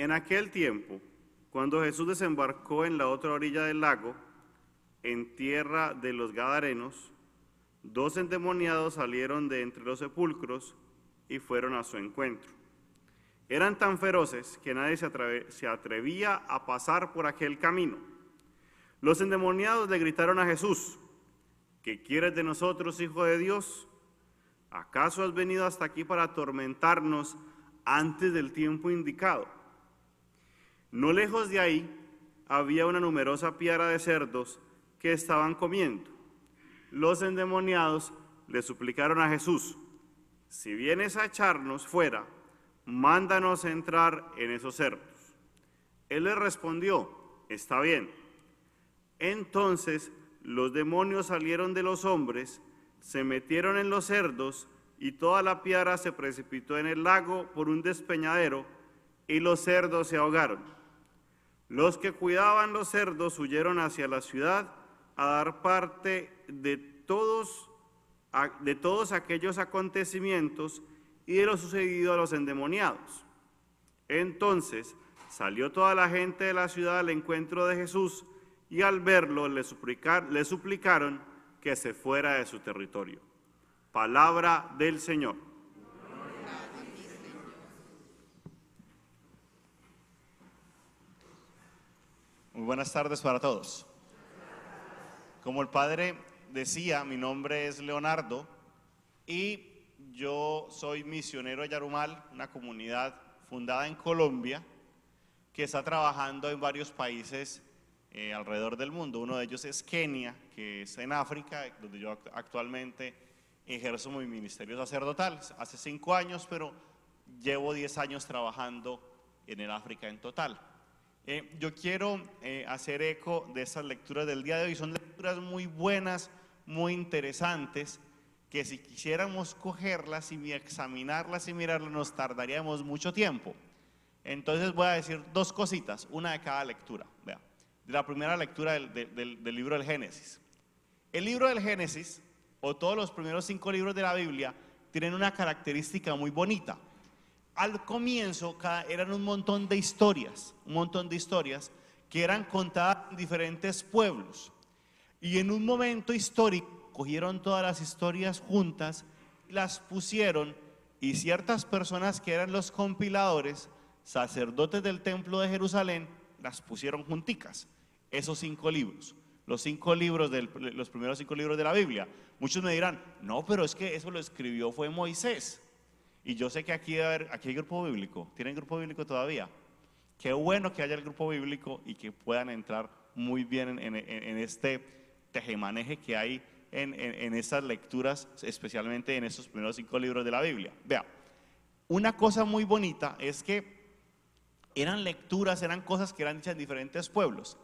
En aquel tiempo, cuando Jesús desembarcó en la otra orilla del lago, en tierra de los Gadarenos, 2 endemoniados salieron de entre los sepulcros y fueron a su encuentro. Eran tan feroces que nadie se atrevía a pasar por aquel camino. Los endemoniados le gritaron a Jesús: ¿qué quieres de nosotros, Hijo de Dios? ¿Acaso has venido hasta aquí para atormentarnos antes del tiempo indicado? No lejos de ahí había una numerosa piara de cerdos que estaban comiendo. Los endemoniados le suplicaron a Jesús: si vienes a echarnos fuera, mándanos entrar en esos cerdos. Él les respondió: está bien. Entonces los demonios salieron de los hombres, se metieron en los cerdos, y toda la piara se precipitó en el lago por un despeñadero, y los cerdos se ahogaron. Los que cuidaban los cerdos huyeron hacia la ciudad a dar parte de todos aquellos acontecimientos y de lo sucedido a los endemoniados. Entonces salió toda la gente de la ciudad al encuentro de Jesús, y al verlo le suplicaron que se fuera de su territorio. Palabra del Señor. Muy buenas tardes para todos. Como el padre decía, mi nombre es Leonardo y yo soy misionero de Yarumal, una comunidad fundada en Colombia que está trabajando en varios países alrededor del mundo. Uno de ellos es Kenia, que es en África, donde yo actualmente ejerzo mi ministerio sacerdotal. Hace 5 años, pero llevo 10 años trabajando en el África en total. Yo quiero hacer eco de esas lecturas del día de hoy. Son lecturas muy buenas, muy interesantes, que si quisiéramos cogerlas y examinarlas y mirarlas nos tardaríamos mucho tiempo. Entonces voy a decir 2 cositas, una de cada lectura. Vea, de la primera lectura del libro del Génesis. El libro del Génesis, o todos los primeros 5 libros de la Biblia, tienen una característica muy bonita. Al comienzo eran un montón de historias que eran contadas en diferentes pueblos. Y en un momento histórico cogieron todas las historias juntas, las pusieron, y ciertas personas que eran los compiladores, sacerdotes del templo de Jerusalén, las pusieron junticas. Esos 5 libros, los primeros 5 libros de la Biblia. Muchos me dirán: no, pero es que eso lo escribió fue Moisés. Y yo sé que aquí hay grupo bíblico. ¿Tienen grupo bíblico todavía? Qué bueno que haya el grupo bíblico y que puedan entrar muy bien en este tejemaneje que hay en estas lecturas, especialmente en estos primeros 5 libros de la Biblia. Vea, una cosa muy bonita es que eran cosas que eran dichas en diferentes pueblos.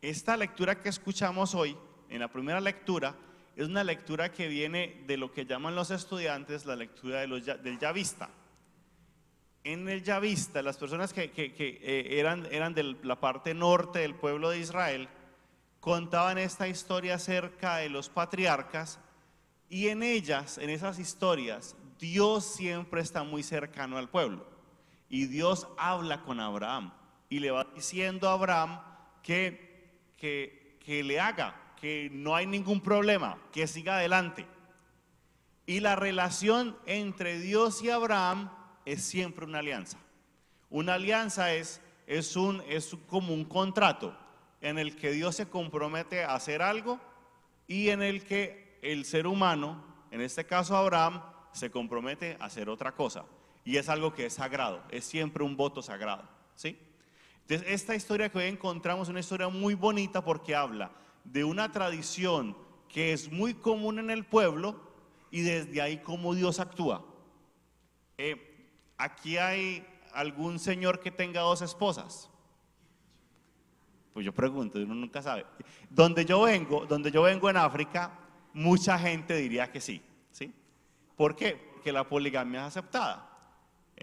Esta lectura que escuchamos hoy, en la primera lectura, es una lectura que viene de lo que llaman los estudiantes la lectura del Yavista. En el Yavista, las personas que eran de la parte norte del pueblo de Israel, contaban esta historia acerca de los patriarcas, y en esas historias, Dios siempre está muy cercano al pueblo. Y Dios habla con Abraham y le va diciendo a Abraham que le haga, que no hay ningún problema, que siga adelante. Y la relación entre Dios y Abraham es siempre una alianza. Una alianza es como un contrato en el que Dios se compromete a hacer algo y en el que el ser humano, en este caso Abraham, se compromete a hacer otra cosa. Y es algo que es sagrado, es siempre un voto sagrado, ¿sí? Entonces, esta historia que hoy encontramos es una historia muy bonita porque habla de una tradición que es muy común en el pueblo y desde ahí cómo Dios actúa. Aquí hay algún señor que tenga 2 esposas. Pues yo pregunto, uno nunca sabe. Donde yo vengo en África, mucha gente diría que sí, ¿sí? ¿Por qué? Porque la poligamia es aceptada.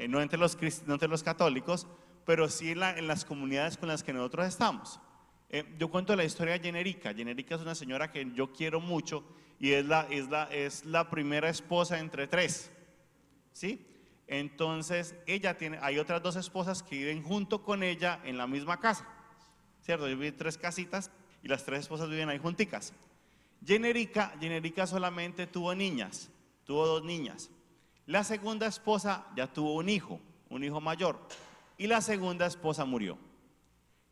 No entre los católicos, pero sí en las comunidades con las que nosotros estamos. Yo cuento la historia de Yenerica. Yenerica es una señora que yo quiero mucho y es la primera esposa entre 3, ¿sí? Entonces hay otras dos esposas que viven junto con ella en la misma casa, ¿cierto? Viven 3 casitas y las 3 esposas viven ahí junticas. Yenerica solamente tuvo niñas, tuvo 2 niñas. La segunda esposa ya tuvo un hijo mayor, y la segunda esposa murió.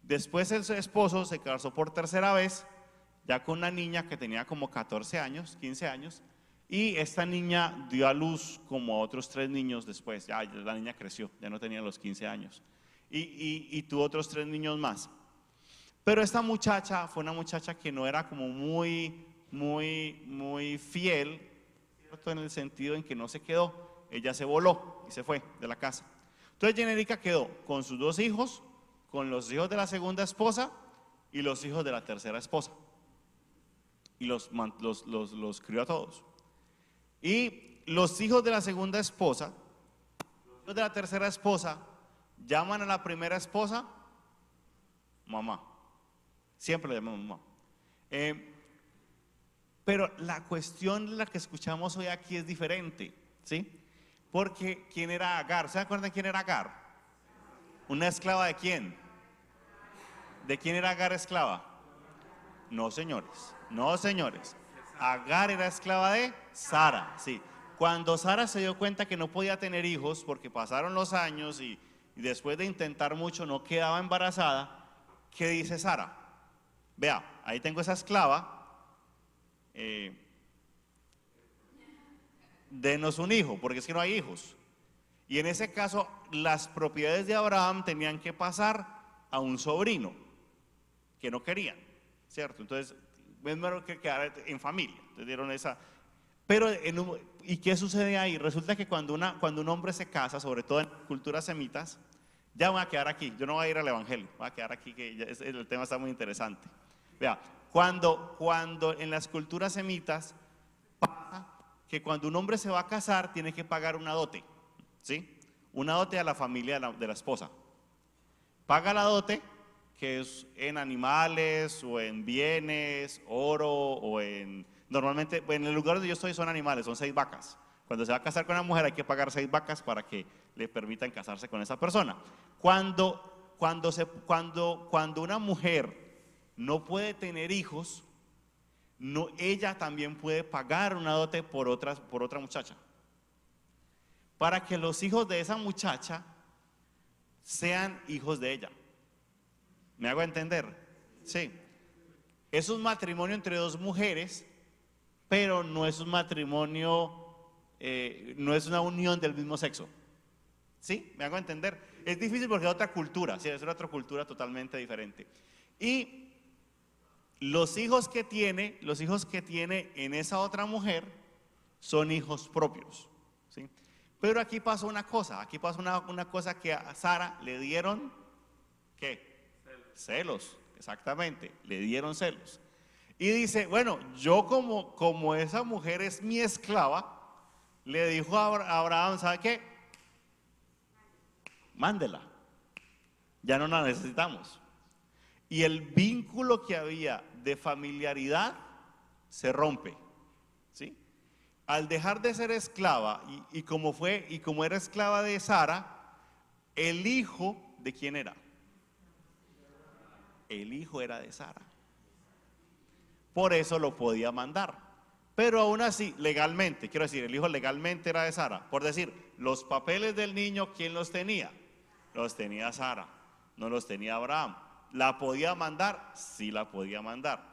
Después el esposo se casó por tercera vez, ya con una niña que tenía como 14 años, 15 años, y esta niña dio a luz como a otros 3 niños después. Ya la niña creció, ya no tenía los 15 años, y tuvo otros 3 niños más. Pero esta muchacha fue una muchacha que no era como muy fiel, ¿cierto? En el sentido en que no se quedó, ella se voló y se fue de la casa. Entonces Yenerica quedó con sus 2 hijos, con los hijos de la segunda esposa y los hijos de la tercera esposa, y los crió a todos. Y los hijos de la segunda esposa, los hijos de la tercera esposa, llaman a la primera esposa mamá, siempre le llaman mamá. Pero la cuestión de la que escuchamos hoy aquí es diferente, ¿sí? Porque ¿quién era Agar? ¿Se acuerdan quién era Agar? ¿Una esclava de quién? ¿De quién era Agar esclava? No, señores, no, señores. Agar era esclava de Sara, sí. Cuando Sara se dio cuenta que no podía tener hijos porque pasaron los años y después de intentar mucho no quedaba embarazada, ¿qué dice Sara? Vea, ahí tengo esa esclava, denos un hijo, porque es que no hay hijos. Y en ese caso, las propiedades de Abraham tenían que pasar a un sobrino, que no querían, ¿cierto? Entonces, es mejor que quedar en familia. Entonces dieron esa. Pero, ¿y qué sucede ahí? Resulta que cuando un hombre se casa, sobre todo en culturas semitas, ya voy a quedar aquí, yo no voy a ir al evangelio, voy a quedar aquí, que el tema está muy interesante. Vea, cuando en las culturas semitas pasa que cuando un hombre se va a casar tiene que pagar una dote, ¿sí? Una dote a la familia de la esposa. Paga la dote, que es en animales o en bienes, oro o normalmente en el lugar donde yo estoy son animales, son 6 vacas. Cuando se va a casar con una mujer hay que pagar 6 vacas para que le permitan casarse con esa persona. Cuando una mujer no puede tener hijos, ella también puede pagar una dote por otra muchacha, para que los hijos de esa muchacha sean hijos de ella. ¿Me hago entender? Sí. Es un matrimonio entre 2 mujeres, pero no es un matrimonio, no es una unión del mismo sexo. ¿Sí? ¿Me hago entender? Es difícil porque es otra cultura, ¿sí? Es otra cultura totalmente diferente. Y los hijos que tiene en esa otra mujer son hijos propios, ¿sí? Pero aquí pasa una cosa, una cosa que a Sara le dieron, ¿qué? Celos, exactamente, le dieron celos. Y dice, bueno, yo como esa mujer es mi esclava, le dijo a Abraham, ¿sabe qué? Mándela, ya no la necesitamos. Y el vínculo que había de familiaridad se rompe, ¿sí? Al dejar de ser esclava y como era esclava de Sara, el hijo ¿de quién era? El hijo era de Sara. Por eso lo podía mandar. Pero aún así, legalmente, quiero decir, el hijo legalmente era de Sara. Por decir, los papeles del niño, ¿quién los tenía? Los tenía Sara, no los tenía Abraham. ¿La podía mandar? Sí la podía mandar.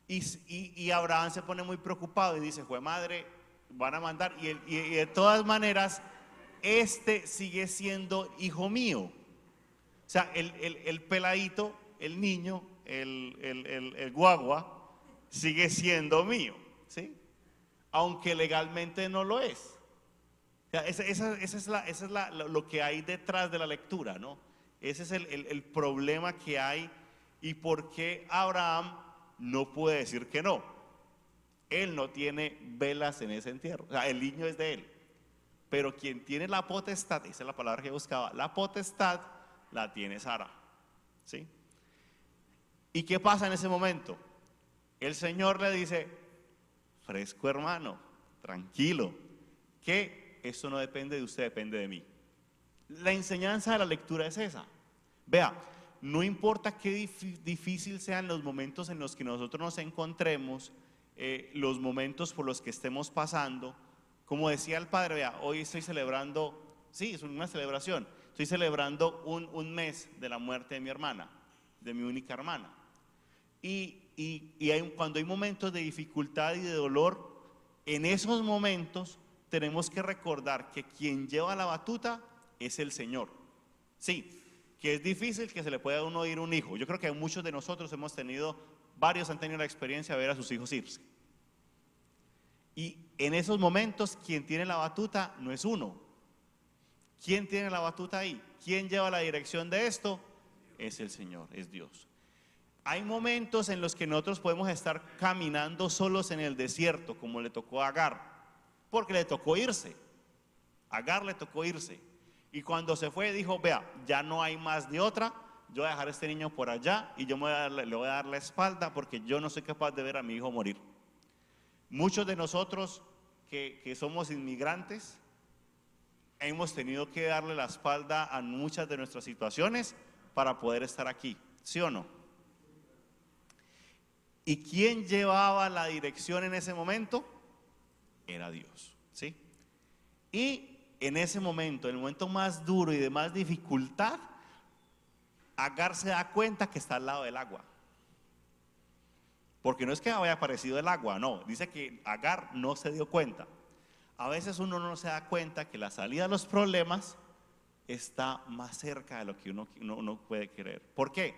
Y Abraham se pone muy preocupado y dice, jue madre, van a mandar. Y de todas maneras, este sigue siendo hijo mío. O sea, el peladito, el niño, el guagua, sigue siendo mío, ¿sí? Aunque legalmente no lo es. O sea, esa es lo que hay detrás de la lectura, ¿no? Ese es el problema que hay y por qué Abraham no puede decir que no. Él no tiene velas en ese entierro, o sea, el niño es de él. Pero quien tiene la potestad, esa es la palabra que buscaba, la potestad la tiene Sara, ¿sí? ¿Y qué pasa en ese momento? El Señor le dice, fresco hermano, tranquilo, que esto no depende de usted, depende de mí. La enseñanza de la lectura es esa. Vea, no importa qué difícil sean los momentos en los que nosotros nos encontremos, los momentos por los que estemos pasando, como decía el padre, vea, hoy estoy celebrando, sí, es una celebración, estoy celebrando un mes de la muerte de mi hermana, de mi única hermana. Cuando hay momentos de dificultad y de dolor, en esos momentos tenemos que recordar que quien lleva la batuta es el Señor. Sí, que es difícil que se le pueda a uno ir un hijo. Yo creo que muchos de nosotros varios han tenido la experiencia de ver a sus hijos irse. Y en esos momentos quien tiene la batuta no es uno. ¿Quién tiene la batuta ahí? ¿Quién lleva la dirección de esto? Es el Señor, es Dios. Hay momentos en los que nosotros podemos estar caminando solos en el desierto, como le tocó a Agar, porque le tocó irse. A Agar le tocó irse. Y cuando se fue dijo, vea, ya no hay más de otra, yo voy a dejar a este niño por allá y yo le voy a dar la espalda porque yo no soy capaz de ver a mi hijo morir. Muchos de nosotros que somos inmigrantes hemos tenido que darle la espalda a muchas de nuestras situaciones para poder estar aquí, ¿sí o no? ¿Y quién llevaba la dirección en ese momento? Era Dios, ¿sí? Y en ese momento, en el momento más duro y de más dificultad, Agar se da cuenta que está al lado del agua. Porque no es que haya aparecido el agua, no, dice que Agar no se dio cuenta. A veces uno no se da cuenta que la salida de los problemas está más cerca de lo que uno puede querer. ¿Por qué?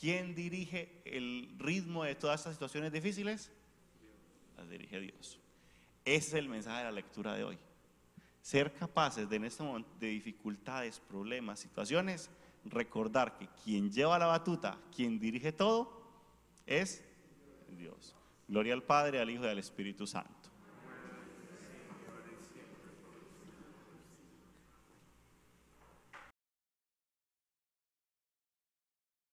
¿Quién dirige el ritmo de todas estas situaciones difíciles? Las dirige Dios. Ese es el mensaje de la lectura de hoy. Ser capaces de en este momento de dificultades, problemas, situaciones, recordar que quien lleva la batuta, quien dirige todo, es Dios. Gloria al Padre, al Hijo y al Espíritu Santo.